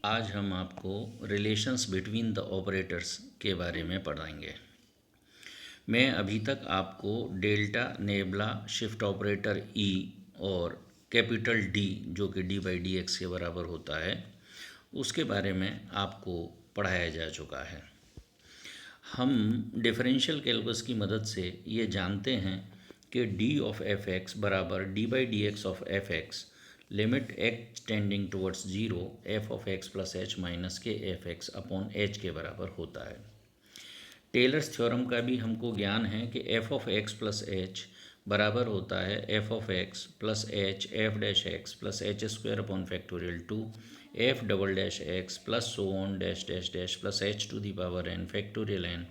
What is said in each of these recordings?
आज हम आपको रिलेशंस बिटवीन द ऑपरेटर्स के बारे में पढ़ाएंगे। मैं अभी तक आपको डेल्टा, नेबला, शिफ्ट ऑपरेटर ई और कैपिटल डी जो कि डी बाई डी एक्स के बराबर होता है उसके बारे में आपको पढ़ाया जा चुका है। हम डिफरेंशियल कैलकुलस की मदद से ये जानते हैं कि डी ऑफ एफ एक्स बराबर D by D x of F x limit x tending towards zero F of X plus H minus के एफ एक्स अपॉन एच के बराबर होता है। टेलर्स थ्योरम का भी हमको ज्ञान है कि F of X plus H बराबर होता है F of X plus H F dash X plus H square upon factorial two F double dash X plus so on dash dash dash plus H to the power N factorial N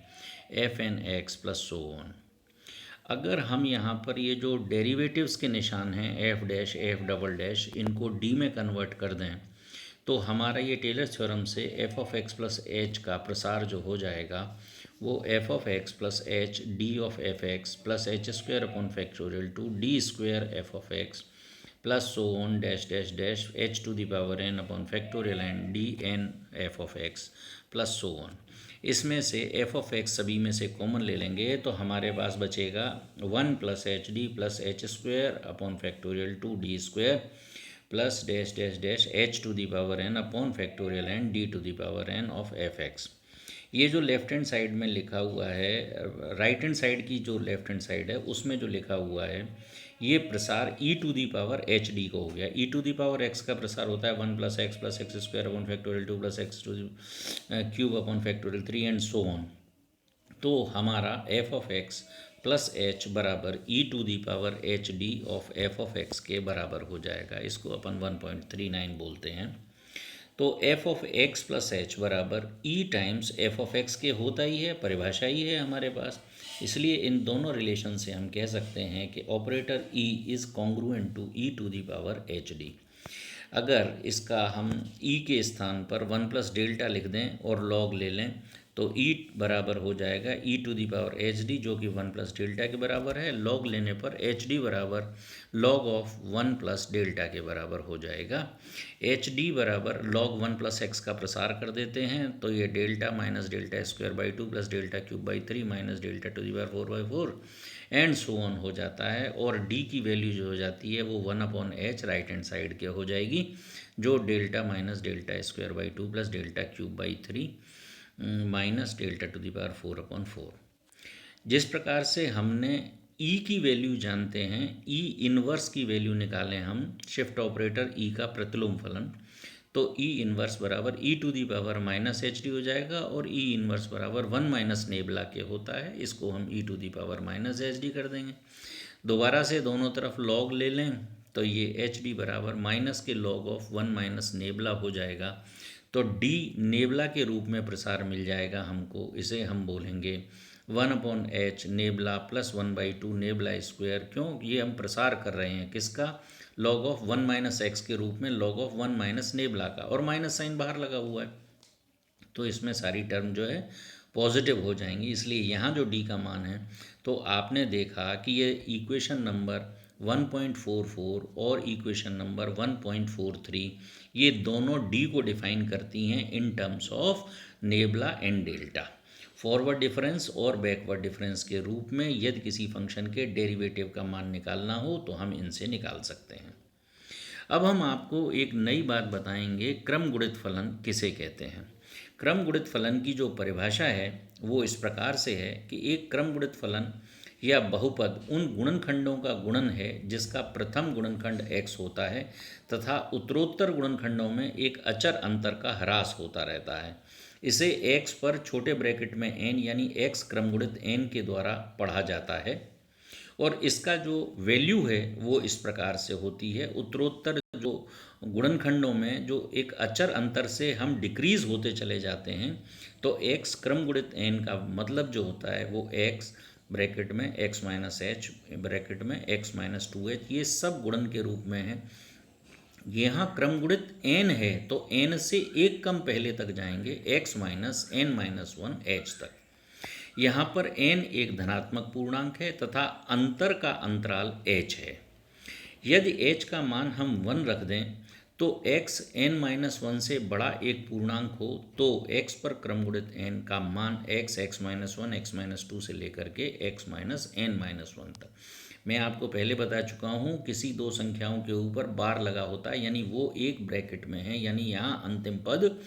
F N X plus so on. अगर हम यहाँ पर ये जो derivatives के निशान हैं F dash F double dash इनको डी में कन्वर्ट कर दें तो हमारा ये टेलर थ्योरम से F of X plus H का प्रसार जो हो जाएगा वो F of X plus H D of F X plus H square upon factorial two D square F of X plus so on dash dash dash H to the power N upon factorial N D N F of X plus so on. इसमें से F of x सभी में से common ले लेंगे तो हमारे पास बचेगा one plus H D plus H square upon factorial two D square plus dash dash dash H to the power N upon factorial N D to the power N of F X. ये जो left hand side में लिखा हुआ है, right hand side की जो left hand side है उसमें जो लिखा हुआ है ये प्रसार E to the power H D को हो गया। E to the power X का प्रसार होता है one plus X square upon factorial two plus X to cube upon factorial three and so on. तो हमारा F of X plus H बराबर E to the power H D of F of X के बराबर हो जाएगा। इसको अपन 1.39 बोलते हैं। तो F of X plus H बराबर ई टाइम्स एफ ऑफ एक्स के होता ही है, परिभाषा ही है हमारे पास। इसलिए इन दोनों रिलेशन से हम कह सकते हैं कि operator E is congruent to E to the power H D. अगर इसका हम ई के स्थान पर वन प्लस डेल्टा लिख दें और लॉग ले लें तो ई बराबर हो जाएगा E to the power H D जो कि वन प्लस डेल्टा के बराबर है। लॉग लेने पर एच डी बराबर log of one plus delta के बराबर हो जाएगा। एच डी बराबर लॉग वन प्लस एक्स का प्रसार कर देते हैं तो ये delta minus delta square by two plus delta cube by three minus delta to the power 4/4 and so on हो जाता है। और डी की वैल्यू जो हो जाती है वो one upon H right hand side के हो जाएगी जो delta minus delta square by two plus delta cube by three minus delta to the power 4/4। जिस प्रकार से हमने ई की वैल्यू जानते हैं, ई इनवर्स की वैल्यू निकालें हम शिफ्ट ऑपरेटर ई का प्रतिलोम फलन तो ई इनवर्स बराबर E to the power minus H D हो जाएगा और ई इनवर्स बराबर वन माइनस नेबला के होता है। इसको हम E to the power minus H D कर देंगे। दोबारा से दोनों तरफ लॉग ले लें तो ये एच डी बराबर माइनस के log of one minus nebula हो जाएगा। तो डी नेबला के रूप में प्रसार मिल जाएगा हमको। इसे हम बोलेंगे one upon H nebula plus one by two nebula square. क्यों? ये हम प्रसार कर रहे हैं किसका? Log of one minus x के रूप में log of one minus nebula का, और माइनस साइन बाहर लगा हुआ है तो इसमें सारी टर्म जो है पॉजिटिव हो जाएंगी। इसलिए यहाँ जो डी का मान है तो आपने देखा कि ये इक्वेशन नंबर 1.44 और इक्वेशन नंबर 1.43 ये दोनों डी को डिफाइन करती हैं in terms of nebula and delta. Forward difference और बैकवर्ड डिफरेंस के रूप में यदि किसी फंक्शन के डेरिवेटिव का मान निकालना हो तो हम इनसे निकाल सकते हैं। अब हम आपको एक नई बात बताएंगे, क्रम गुणित फलन किसे कहते हैं। क्रम गुणित फलन की जो परिभाषा है वो इस प्रकार से है कि एक क्रम गुणित फलन या बहुपद उन गुणनखंडों का गुणन है जिसका प्रथम गुणनखंड x होता है तथा उत्तरोत्तर गुणनखंडों में एक अचर अंतर का ह्रास होता रहता है। इसे x पर छोटे ब्रैकेट में n यानी x क्रम गुणित n के द्वारा पढ़ा जाता है और इसका जो वैल्यू है वो इस प्रकार से होती है। उत्तरोत्तर जो गुणनखंडों में जो एक अचर अंतर से हम डिक्रीज होते चले जाते हैं तो x क्रम गुणित n का मतलब जो होता है वो x ब्रैकेट में x माइनस एच ब्रैकेट में x माइनस टू एच ये सब गुणन के रूप में है। यहाँ क्रम गुणित n है तो n से एक कम पहले तक जाएंगे x minus n minus one H तक। यहाँ पर n एक धनात्मक पूर्णांक है तथा अंतर का अंतराल h है। यदि h का मान हम 1 रख दें तो x n-1 से बड़ा एक पूर्णांक हो तो x पर क्रम गुणित n का मान x, x-1, x-2 से लेकर के x-n-1 तक। मैं आपको पहले बता चुका हूँ, किसी दो संख्याओं के ऊपर बार लगा होता है, यानी वो एक ब्रैकेट में है, यानी यहाँ अंतिम पद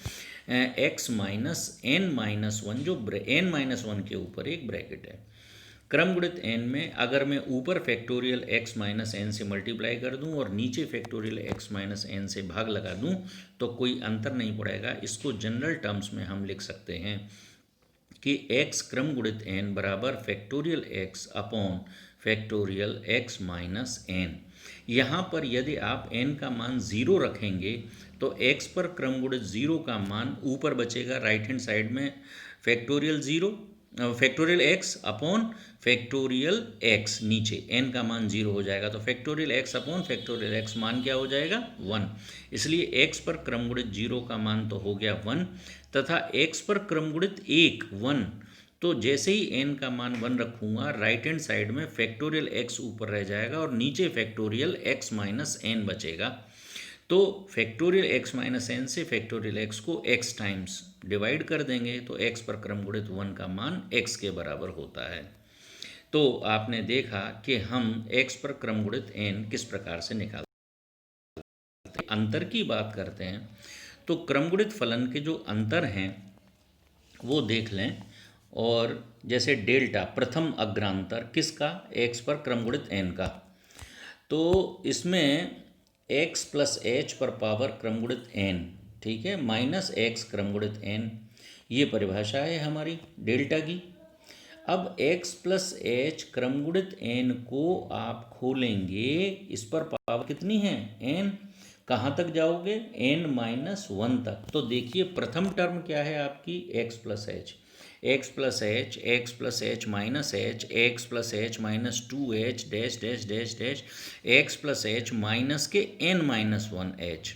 x-n-1 जो n-1 के ऊपर एक ब्रैकेट है। क्रम गुणित n में अगर मैं ऊपर फैक्टोरियल x माइनस एन से मल्टीप्लाई कर दूं और नीचे फैक्टोरियल x माइनस एन से भाग लगा दूं तो कोई अंतर नहीं पड़ेगा। इसको जनरल टर्म्स में हम लिख सकते हैं कि x क्रम गुणित n बराबर factorial x upon factorial x minus N. यहाँ पर यदि आप n का मान 0 रखेंगे तो x पर क्रम गुणित 0 का मान ऊपर बचेगा राइट हैंड साइड में factorial 0 factorial x upon factorial x, नीचे n का मान 0 हो जाएगा तो factorial x upon factorial x मान क्या हो जाएगा 1। इसलिए x पर क्रम गुणित 0 का मान तो हो गया 1 तथा x पर क्रम गुणित 1 तो जैसे ही n का मान 1 रखूँगा राइट हैंड साइड में फैक्टोरियल x ऊपर रह जाएगा और नीचे फैक्टोरियल x माइनस एन बचेगा। तो फैक्टोरियल x माइनस एन से फैक्टोरियल x को x टाइम्स डिवाइड कर देंगे तो x पर क्रम गुणित 1 का मान x के बराबर होता है। तो आपने देखा कि हम x पर क्रम गुणित n किस प्रकार से निकालते हैं। अंतर की बात करते हैं तो क्रम गुणित फलन के जो अंतर हैं वो देख लें। और जैसे डेल्टा प्रथम अग्रांतर किसका, x पर क्रम गुणित n का, तो इसमें x प्लस एच पर पावर क्रम गुणित n, ठीक है, माइनस x क्रम गुणित n, ये परिभाषा है हमारी डेल्टा की। अब x प्लस एच क्रम गुणित n को आप खोलेंगे, इस पर पावर कितनी है n, कहाँ तक जाओगे n-1 तक। तो देखिए प्रथम टर्म क्या है आपकी x plus H, x plus H, x plus H minus H, x plus H minus 2h dash dash dash dash, X plus H minus के n-1h।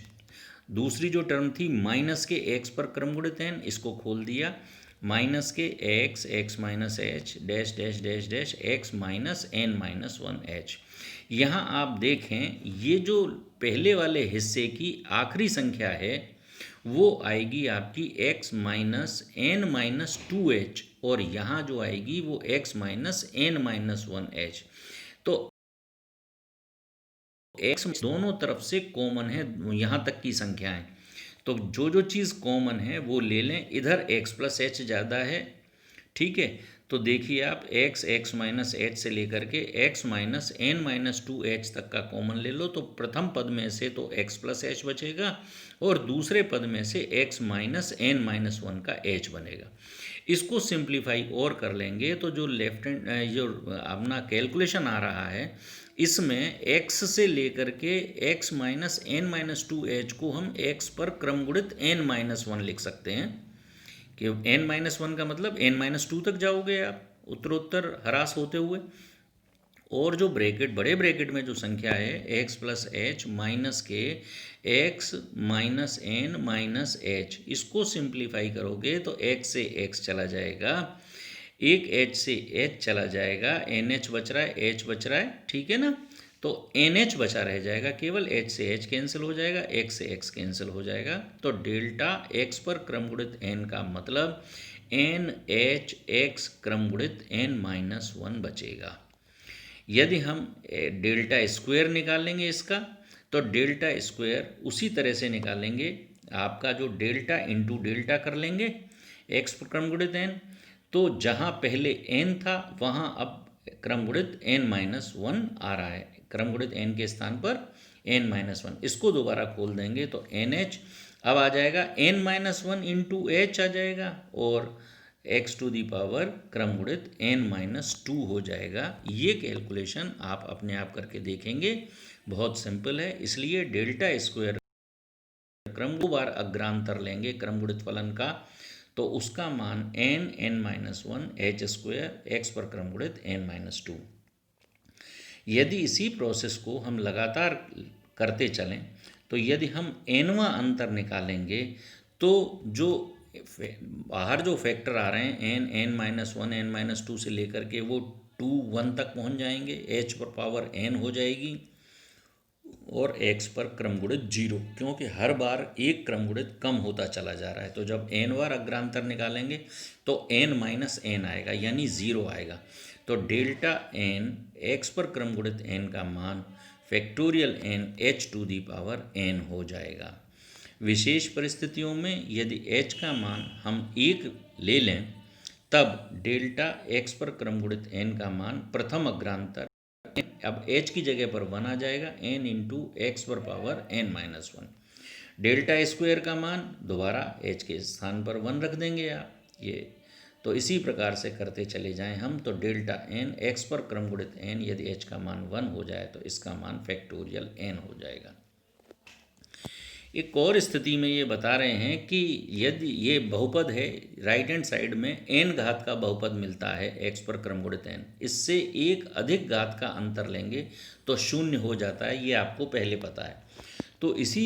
दूसरी जो टर्म थी माइनस के x पर क्रम गुणित n, इसको खोल दिया, माइनस के x, x minus H dash dash dash dash x minus n-1h। यहाँ आप देखें ये जो पहले वाले हिस्से की आखिरी संख्या है वो आएगी आपकी x माइनस n-2h और यहाँ जो आएगी वो x माइनस n-1h। तो x दोनों तरफ से कॉमन है, यहाँ तक की संख्याएं, तो जो जो चीज़ कॉमन है वो ले लें। इधर x प्लस एच ज़्यादा है, ठीक है, तो देखिए आप x माइनस एच से लेकर के x माइनस n-2h तक का कॉमन ले लो तो प्रथम पद में से तो x प्लस एच बचेगा और दूसरे पद में से x माइनस n-1 का h बनेगा। इसको सिंप्लीफाई और कर लेंगे तो जो लेफ्ट हैंड जो अपना कैलकुलेशन आ रहा है इसमें x से लेकर के x माइनस n-2h को हम x पर क्रम गुणित n-1 लिख सकते हैं कि n-1 का मतलब n-2 तक जाओगे आप उत्तरोत्तर ह्रास होते हुए। और जो ब्रैकेट बड़े ब्रैकेट में जो संख्या है x प्लस एच माइनस के x minus n minus h, इसको सिंप्लीफाई करोगे तो x से x चला जाएगा, एक h से h चला जाएगा, NH बच रहा है, h बच रहा है, ठीक है ना, तो NH बचा रह जाएगा, केवल h से h कैंसिल हो जाएगा, x से x कैंसिल हो जाएगा। तो डेल्टा x पर क्रम गुणित n का मतलब NHx क्रम गुणित n-1 बचेगा। यदि हम डेल्टा स्क्वायर निकालेंगे इसका तो डेल्टा स्क्वायर उसी तरह से निकालेंगे, आपका जो डेल्टा इंटू डेल्टा कर लेंगे x पर क्रम गुणित n, तो जहाँ पहले n था वहाँ अब क्रम गुणित n-1 आ रहा है, क्रम गुणित n के स्थान पर n-1, इसको दोबारा खोल देंगे तो NH अब आ जाएगा n-1 इंटू h आ जाएगा और x टू दी पावर क्रम गुणित n-2 हो जाएगा। ये कैलकुलेशन आप अपने आप करके देखेंगे, बहुत सिंपल है। इसलिए डेल्टा स्क्वायर क्रम दो बार अग्रांतर लेंगे क्रम गुणित फलन का तो उसका मान n-1 h स्क्वायर x पर क्रम गुणित n-2। यदि इसी प्रोसेस को हम लगातार करते चलें तो यदि हम nवां अंतर निकालेंगे तो जो बाहर जो फैक्टर आ रहे हैं n-1 n-2 से लेकर के वो 2 1 तक पहुंच जाएंगे, h पर पावर n हो जाएगी, और x पर क्रम गुणित 0, क्योंकि हर बार एक क्रम गुणित कम होता चला जा रहा है। तो जब n बार अग्रांतर निकालेंगे तो n माइनस n आएगा, यानी 0 आएगा। तो डेल्टा n x पर क्रम गुणित n का मान factorial n h to the power n हो जाएगा। विशेष परिस्थितियों में यदि h का मान हम 1 ले लें तब डेल्टा x पर क्रम गुणित n का मान प्रथम अग्रांतर, अब h की जगह पर 1 आ जाएगा, n इंटू एक्स पर power n minus 1। Delta square का मान दोबारा h के स्थान पर 1 रख देंगे आप, ये तो इसी प्रकार से करते चले जाएं हम। तो डेल्टा n x पर क्रम गुणित n, यदि h का मान 1 हो जाए तो इसका मान फैक्टोरियल n हो जाएगा। एक और स्थिति में ये बता रहे हैं कि यदि ये बहुपद है, राइट हैंड साइड में n घात का बहुपद मिलता है x पर क्रम गुणित n, इससे एक अधिक घात का अंतर लेंगे तो शून्य हो जाता है, ये आपको पहले पता है। तो इसी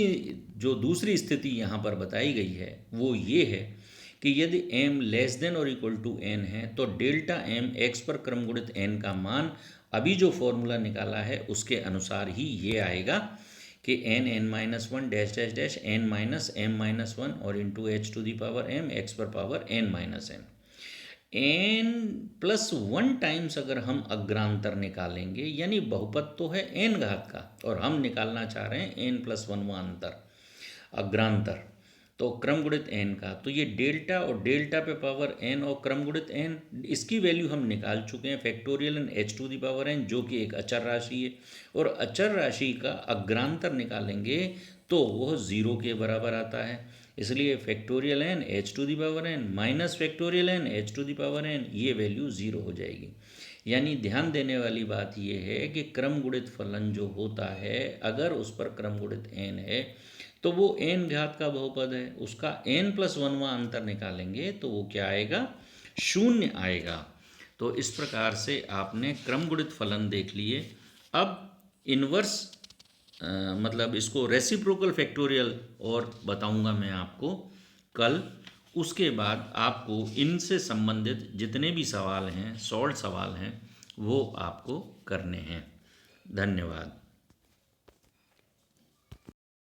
जो दूसरी स्थिति यहाँ पर बताई गई है वो ये है कि यदि m लेस देन और इक्वल टू n है तो डेल्टा m x पर क्रम गुणित n का मान अभी जो फॉर्मूला निकाला है उसके अनुसार ही ये आएगा कि n minus 1 dash dash dash n minus m minus 1 और into h to the power m x पर power n minus m। n plus 1 times अगर हम अग्रांतर निकालेंगे, यानी बहुपद तो है n घात का और हम निकालना चाह रहे हैं n प्लस 1वां अंतर अग्रांतर, तो क्रम गुणित n का, तो ये डेल्टा और डेल्टा पे पावर n और क्रम गुणित n, इसकी वैल्यू हम निकाल चुके हैं factorial n h to the power n, जो कि एक अचर राशि है। और अचर राशि का अग्रांतर निकालेंगे तो वह 0 के बराबर आता है, इसलिए factorial n h to the power n minus factorial n h to the power n, ये वैल्यू 0 हो जाएगी। यानी ध्यान देने वाली बात यह है कि क्रम गुणित फलन जो होता है अगर उस पर क्रम गुणित n है तो वो n घात का बहुपद है, उसका n प्लस 1वां अंतर निकालेंगे तो वो क्या आएगा, शून्य आएगा। तो इस प्रकार से आपने क्रम गुणित फलन देख लिए। अब इन्वर्स मतलब इसको रेसिप्रोकल फैक्टोरियल और बताऊंगा मैं आपको कल। उसके बाद आपको इनसे संबंधित जितने भी सवाल हैं, सॉल्व सवाल हैं, वो आपको करने हैं। धन्यवाद।